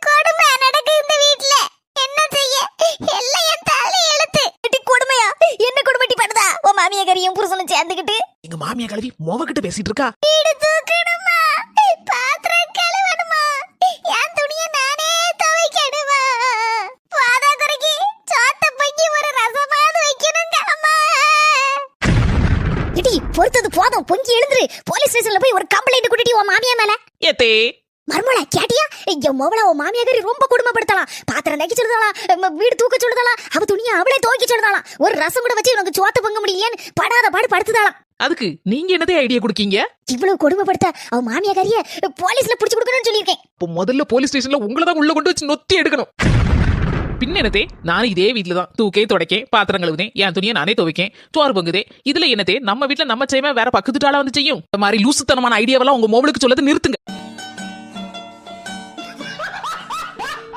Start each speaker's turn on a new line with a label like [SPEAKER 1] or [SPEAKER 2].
[SPEAKER 1] கொடுமை நடக்கு இந்த வீட்ல. என்ன செய்ய? எல்லாம் என் தலை எழுத்து.
[SPEAKER 2] டி கொடுமையா? என்ன கொடுமைட்டி பண்ணுதா? உன் மாமியாரியும் புருஷனும் சேர்ந்துக்கிட்டு
[SPEAKER 3] எங்க மாமியா கழுவி மொவகிட்ட பேசிட்டு இருக்கா.
[SPEAKER 1] வீடு தூக்கணுமா? பாத்திரம் கழுவணுமா? என் துணியை நானே துவைக்கணுமா? பாதா குறைக்கு சோத்த பொங்கி ஒரு ரசமாவது வைக்கணுங்க அம்மா.
[SPEAKER 2] இடி பொறுத்தது போதும், பொங்கி எழுந்துரு. போலீஸ் ஸ்டேஷன்ல போய் ஒரு கம்ப்ளைண்ட் குட்டிட்டி உன் மாமியா மேல.
[SPEAKER 3] ஏத்தே
[SPEAKER 2] மர்மலா கேட்டியா? என் மோவலா உன் மாமியாரி ரொம்ப கொடுமைப்படுத்தலாம். பாத்திரம் தைக்க சொல்லுதாலாம், வீடு தூக்க சொல்லுதாலாம், அவ துணியை அவளே துவைக்க சொல்லுதாலாம். ஒரு ரசம் கூட வச்சு உனக்கு சோத்த பொங்க முடியலையேன்னு படாத பாடு படுத்துதாலாம்.
[SPEAKER 3] அதுக்கு நீங்க என்னதே ஐடியா குடுக்கீங்க?
[SPEAKER 2] இவ்வளவு கொடுமைப்படுத்த அவ மாமியாரியை போலீஸ்ல புடிச்சு கொடுக்கணும்னு சொல்லியிருக்கேன்.
[SPEAKER 3] இப்போ முதல்ல போலீஸ் ஸ்டேஷன்ல உங்களை தான் உள்ள கொண்டு வச்சு நொத்தி எடுக்கணும். பின்ன என்னதே, நானும் இதே வீட்டுல தான் தூக்கே துடைக்கேன், பாத்திரம் கழுவுதேன், என் துணியை நானே துவைக்கேன், சோறு பொங்குதே. இதுல என்னதே, நம்ம வீட்டுல நம்ம செய்யாம வேற பக்கத்துட்டால வந்து செய்யும். இந்த மாதிரி லூசுத்தனமான ஐடியாவெல்லாம் உங்க மொபைலுக்கு சொல்லது நிறுத்துங்க.